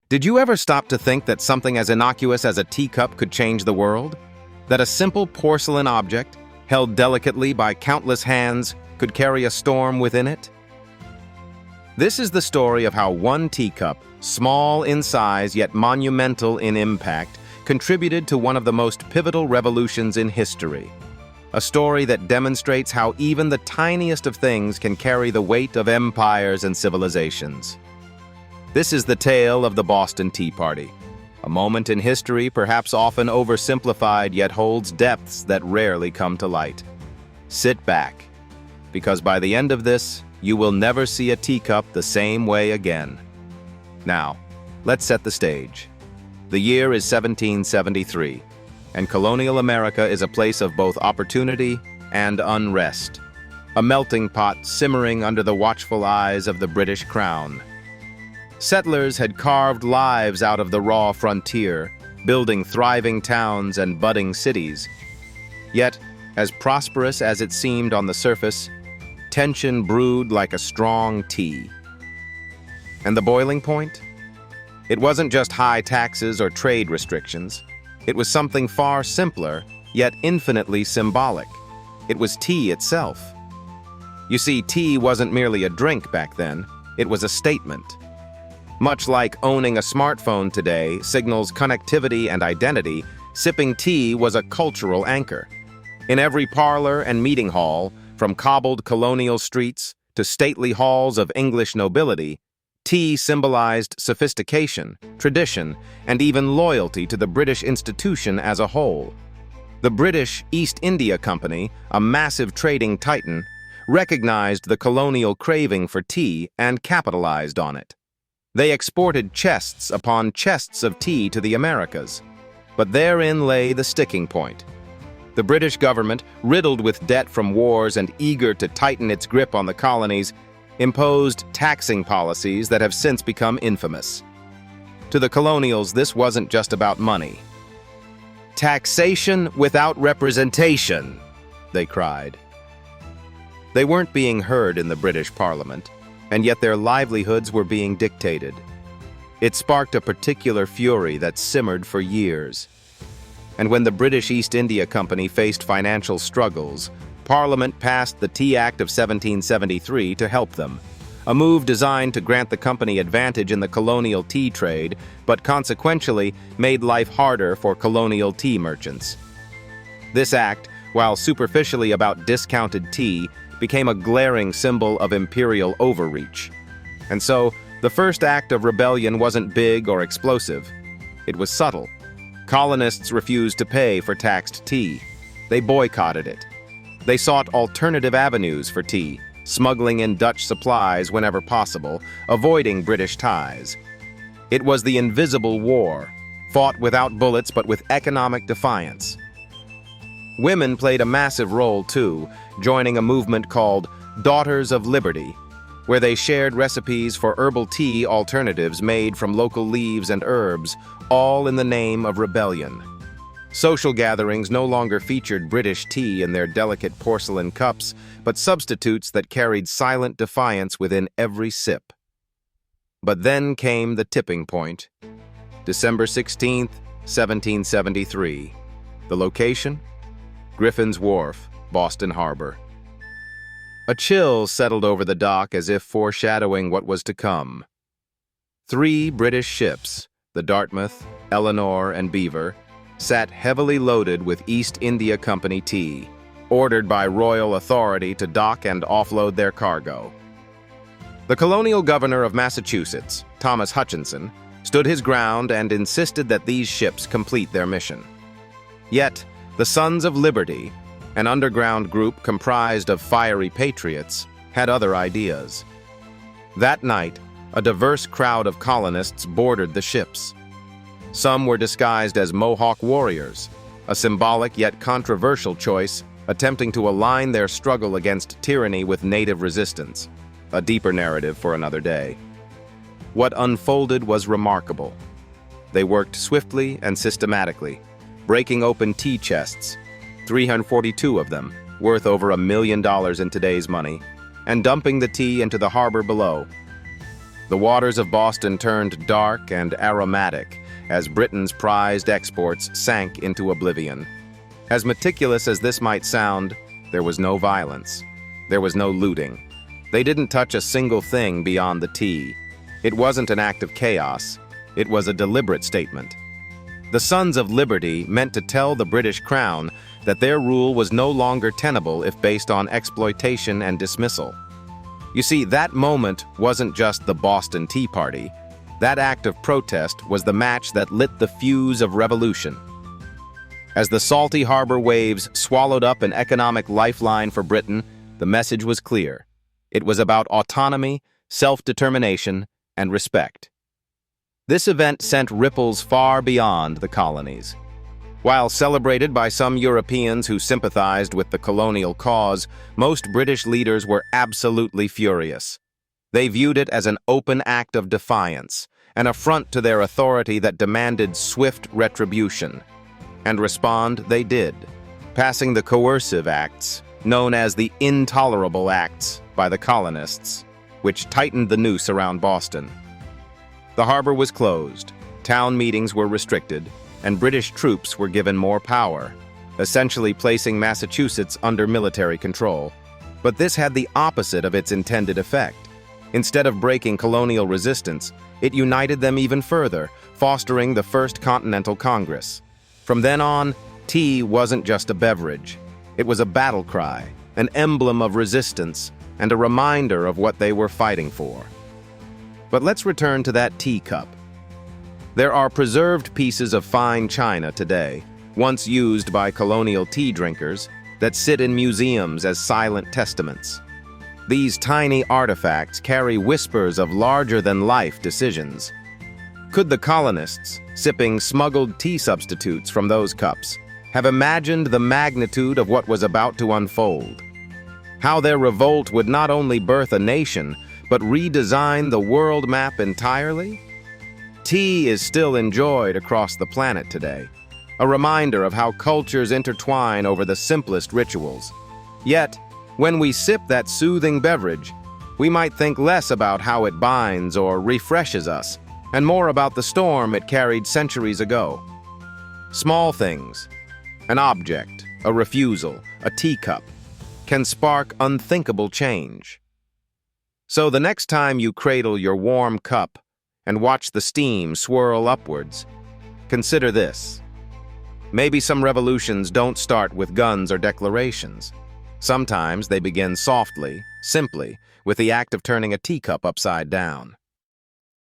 Did you ever stop to think that something as innocuous as a teacup could change the world? That a simple porcelain object, held delicately by countless hands, could carry a storm within it? This is the story of how one teacup, small in size yet monumental in impact, contributed to one of the most pivotal revolutions in history. A story that demonstrates how even the tiniest of things can carry the weight of empires and civilizations. This is the tale of the Boston Tea Party, a moment in history perhaps often oversimplified yet holds depths that rarely come to light. Sit back, because by the end of this, you will never see a teacup the same way again. Now, let's set the stage. The year is 1773, and colonial America is a place of both opportunity and unrest, a melting pot simmering under the watchful eyes of the British Crown. Settlers had carved lives out of the raw frontier, building thriving towns and budding cities. Yet, as prosperous as it seemed on the surface, tension brewed like a strong tea. And the boiling point? It wasn't just high taxes or trade restrictions. It was something far simpler, yet infinitely symbolic. It was tea itself. You see, tea wasn't merely a drink back then, it was a statement. Much like owning a smartphone today signals connectivity and identity, sipping tea was a cultural anchor. In every parlor and meeting hall, from cobbled colonial streets to stately halls of English nobility, tea symbolized sophistication, tradition, and even loyalty to the British institution as a whole. The British East India Company, a massive trading titan, recognized the colonial craving for tea and capitalized on it. They exported chests upon chests of tea to the Americas. But therein lay the sticking point. The British government, riddled with debt from wars and eager to tighten its grip on the colonies, imposed taxing policies that have since become infamous. To the colonials, this wasn't just about money. "Taxation without representation," they cried. They weren't being heard in the British Parliament, and yet their livelihoods were being dictated. It sparked a particular fury that simmered for years. And when the British East India Company faced financial struggles, Parliament passed the Tea Act of 1773 to help them, a move designed to grant the company advantage in the colonial tea trade, but consequentially made life harder for colonial tea merchants. This act, while superficially about discounted tea, became a glaring symbol of imperial overreach. And so, the first act of rebellion wasn't big or explosive. It was subtle. Colonists refused to pay for taxed tea. They boycotted it. They sought alternative avenues for tea, smuggling in Dutch supplies whenever possible, avoiding British ties. It was the invisible war, fought without bullets but with economic defiance. Women played a massive role too, joining a movement called Daughters of Liberty, where they shared recipes for herbal tea alternatives made from local leaves and herbs, all in the name of rebellion. Social gatherings no longer featured British tea in their delicate porcelain cups, but substitutes that carried silent defiance within every sip. But then came the tipping point. December 16th, 1773. The location? Griffin's Wharf, Boston Harbor. A chill settled over the dock as if foreshadowing what was to come. 3 British ships, the Dartmouth, Eleanor, and Beaver, sat heavily loaded with East India Company tea, ordered by royal authority to dock and offload their cargo. The colonial governor of Massachusetts, Thomas Hutchinson, stood his ground and insisted that these ships complete their mission. Yet, the Sons of Liberty, an underground group comprised of fiery patriots, had other ideas. That night, a diverse crowd of colonists boarded the ships. Some were disguised as Mohawk warriors, a symbolic yet controversial choice, attempting to align their struggle against tyranny with native resistance, a deeper narrative for another day. What unfolded was remarkable. They worked swiftly and systematically, breaking open tea chests, 342 of them, worth over $1 million in today's money, and dumping the tea into the harbor below. The waters of Boston turned dark and aromatic as Britain's prized exports sank into oblivion. As meticulous as this might sound, there was no violence. There was no looting. They didn't touch a single thing beyond the tea. It wasn't an act of chaos. It was a deliberate statement. The Sons of Liberty meant to tell the British Crown that their rule was no longer tenable if based on exploitation and dismissal. You see, that moment wasn't just the Boston Tea Party. That act of protest was the match that lit the fuse of revolution. As the salty harbor waves swallowed up an economic lifeline for Britain, the message was clear. It was about autonomy, self-determination, and respect. This event sent ripples far beyond the colonies. While celebrated by some Europeans who sympathized with the colonial cause, most British leaders were absolutely furious. They viewed it as an open act of defiance, an affront to their authority that demanded swift retribution. And respond they did, passing the coercive acts, known as the Intolerable Acts, by the colonists, which tightened the noose around Boston. The harbor was closed, town meetings were restricted, and British troops were given more power, essentially placing Massachusetts under military control. But this had the opposite of its intended effect. Instead of breaking colonial resistance, it united them even further, fostering the First Continental Congress. From then on, tea wasn't just a beverage. It was a battle cry, an emblem of resistance, and a reminder of what they were fighting for. But let's return to that teacup. There are preserved pieces of fine china today, once used by colonial tea drinkers, that sit in museums as silent testaments. These tiny artifacts carry whispers of larger-than-life decisions. Could the colonists, sipping smuggled tea substitutes from those cups, have imagined the magnitude of what was about to unfold? How their revolt would not only birth a nation, but redesign the world map entirely? Tea is still enjoyed across the planet today, a reminder of how cultures intertwine over the simplest rituals. Yet, when we sip that soothing beverage, we might think less about how it binds or refreshes us, and more about the storm it carried centuries ago. Small things, an object, a refusal, a teacup, can spark unthinkable change. So the next time you cradle your warm cup and watch the steam swirl upwards, consider this. Maybe some revolutions don't start with guns or declarations. Sometimes they begin softly, simply, with the act of turning a teacup upside down.